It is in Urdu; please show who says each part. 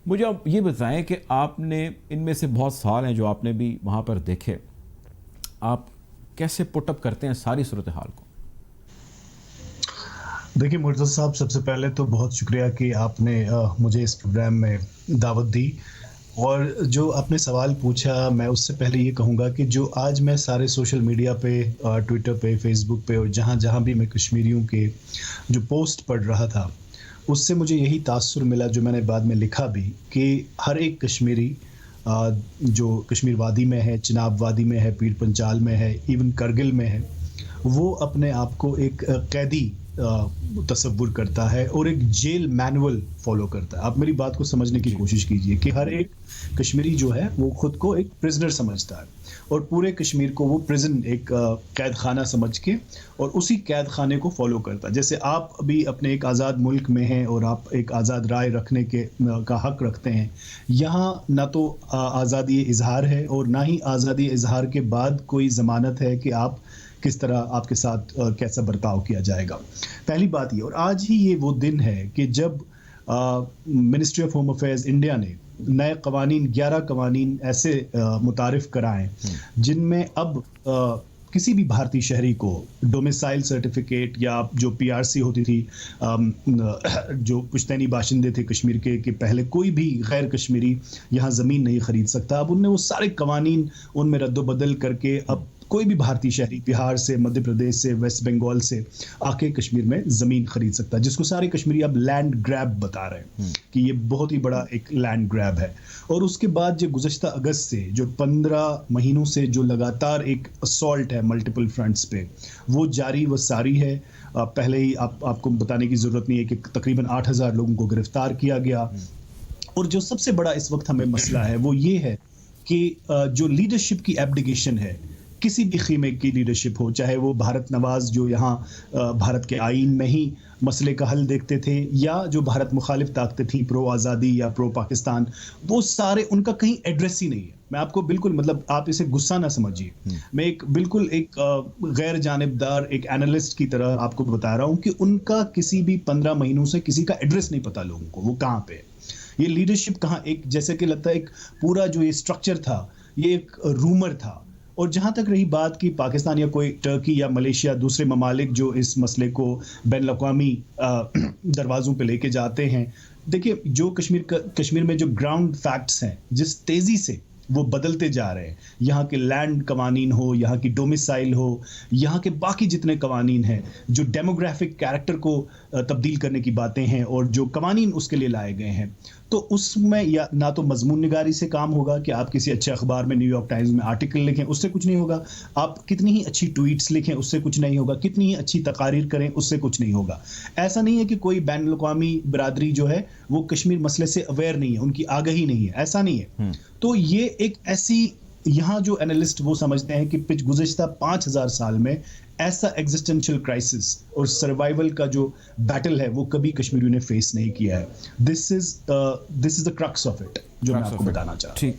Speaker 1: مجھے آپ یہ بتائیں کہ آپ نے ان میں سے بہت سوال ہیں جو آپ نے بھی وہاں پر دیکھے، آپ کیسے پٹ اپ کرتے ہیں ساری صورتحال کو؟
Speaker 2: دیکھیے مرتضی صاحب، سب سے پہلے تو بہت شکریہ کہ آپ نے مجھے اس پروگرام میں دعوت دی، اور جو آپ نے سوال پوچھا میں اس سے پہلے یہ کہوں گا کہ جو آج میں سارے سوشل میڈیا پہ، ٹویٹر پہ، فیس بک پہ، اور جہاں جہاں بھی میں کشمیریوں کے جو پوسٹ پڑھ رہا تھا، اس سے مجھے یہی تاثر ملا جو میں نے بعد میں لکھا بھی، کہ ہر ایک کشمیری جو کشمیر وادی میں ہے، چناب وادی میں ہے، پیر پنچال میں ہے، ایون کرگل میں ہے، وہ اپنے آپ کو ایک قیدی تصور کرتا ہے اور ایک جیل مینول فالو کرتا ہے۔ آپ میری بات کو سمجھنے کی
Speaker 1: جی
Speaker 2: کوشش کیجئے کہ ہر ایک کشمیری جو ہے وہ خود کو ایک پرزنر سمجھتا ہے، اور پورے کشمیر کو وہ پرزن ایک قید خانہ سمجھ کے اور اسی قید خانے کو فالو کرتا ہے۔ جیسے آپ ابھی اپنے ایک آزاد ملک میں ہیں اور آپ ایک آزاد رائے رکھنے کا حق رکھتے ہیں، یہاں نہ تو آزادی اظہار ہے اور نہ ہی آزادی اظہار کے بعد کوئی ضمانت ہے کہ آپ کس طرح آپ کے ساتھ کیسا برتاؤ کیا جائے گا۔ پہلی بات یہ، اور آج ہی یہ وہ دن ہے کہ جب ministry of home affairs India نے نئے قوانین 11 قوانین ایسے متعارف کرائیں جن میں اب کسی بھی بھارتی شہری کو ڈومیسائل سرٹیفکیٹ یا جو پی آر سی ہوتی تھی، جو پشتینی باشندے تھے کشمیر کے، کہ پہلے کوئی بھی غیر کشمیری یہاں زمین نہیں خرید سکتا، اب ان نے وہ سارے قوانین ان میں رد و بدل کر کے اب کوئی بھی بھارتی شہری بہار سے، مدھیہ پردیش سے، ویسٹ بنگال سے آ کے کشمیر میں زمین خرید سکتا ہے، جس کو سارے کشمیری اب لینڈ گریب بتا رہے ہیں کہ یہ بہت ہی بڑا ایک لینڈ گریب ہے۔ اور اس کے بعد جو گزشتہ اگست سے جو 15 مہینوں سے جو لگاتار ایک اسالٹ ہے ملٹیپل فرنٹس پہ، وہ جاری و ساری ہے۔ پہلے ہی آپ کو بتانے کی ضرورت نہیں ہے کہ تقریباً 8,000 لوگوں کو گرفتار کیا گیا، اور جو سب سے بڑا اس وقت ہمیں مسئلہ ہے وہ یہ ہے کہ جو لیڈرشپ کی ایبڈیکیشن ہے، کسی بھی خیمے کی لیڈرشپ ہو، چاہے وہ بھارت نواز جو یہاں بھارت کے آئین میں ہی مسئلے کا حل دیکھتے تھے، یا جو بھارت مخالف طاقتیں تھیں، پرو آزادی یا پرو پاکستان، وہ سارے ان کا کہیں ایڈریس ہی نہیں ہے۔ میں آپ کو بالکل، مطلب آپ اسے غصہ نہ سمجھیے، میں ایک بالکل ایک غیر جانبدار ایک اینالسٹ کی طرح آپ کو بتا رہا ہوں کہ ان کا کسی بھی 15 مہینوں سے کسی کا ایڈریس نہیں پتا لوگوں کو، وہ کہاں پہ ہے، یہ لیڈرشپ کہاں، ایک جیسے کہ لگتا ہے ایک پورا جو یہ اسٹرکچر تھا یہ ایک رومر تھا۔ اور جہاں تک رہی بات کہ پاکستان یا کوئی ٹرکی یا ملیشیا، دوسرے ممالک جو اس مسئلے کو بین الاقوامی دروازوں پہ لے کے جاتے ہیں، دیکھیے جو کشمیر میں جو گراؤنڈ فیکٹس ہیں، جس تیزی سے وہ بدلتے جا رہے ہیں، یہاں کے لینڈ قوانین ہو، یہاں کی ڈومیسائل ہو، یہاں کے باقی جتنے قوانین ہیں، جو ڈیموگرافک کیریکٹر کو تبدیل کرنے کی باتیں ہیں اور جو قوانین اس کے لیے لائے گئے ہیں، تو اس میں یا نہ تو مضمون نگاری سے کام ہوگا کہ آپ کسی اچھے اخبار میں، نیو یارک ٹائمز میں آرٹیکل لکھیں، اس سے کچھ نہیں ہوگا، آپ کتنی ہی اچھی ٹویٹس لکھیں اس سے کچھ نہیں ہوگا، کتنی ہی اچھی تقاریر کریں اس سے کچھ نہیں ہوگا۔ ایسا نہیں ہے کہ کوئی بین الاقوامی برادری جو ہے وہ کشمیر مسئلے سے اویئر نہیں ہے، ان کی آگہی نہیں ہے، ایسا نہیں ہے۔ تو یہ ایک ایسی، یہاں جو اینالسٹ وہ سمجھتے ہیں کہ گزشتہ 5,000 سال میں ایسا ایگزسٹینشل کرائسس اور سروائیول کا جو بیٹل ہے وہ کبھی کشمیریوں نے فیس نہیں کیا ہے۔ دس از دا کرکس آف اٹ جو میں آپ کو بتانا چاہتا ہوں۔
Speaker 1: ٹھیک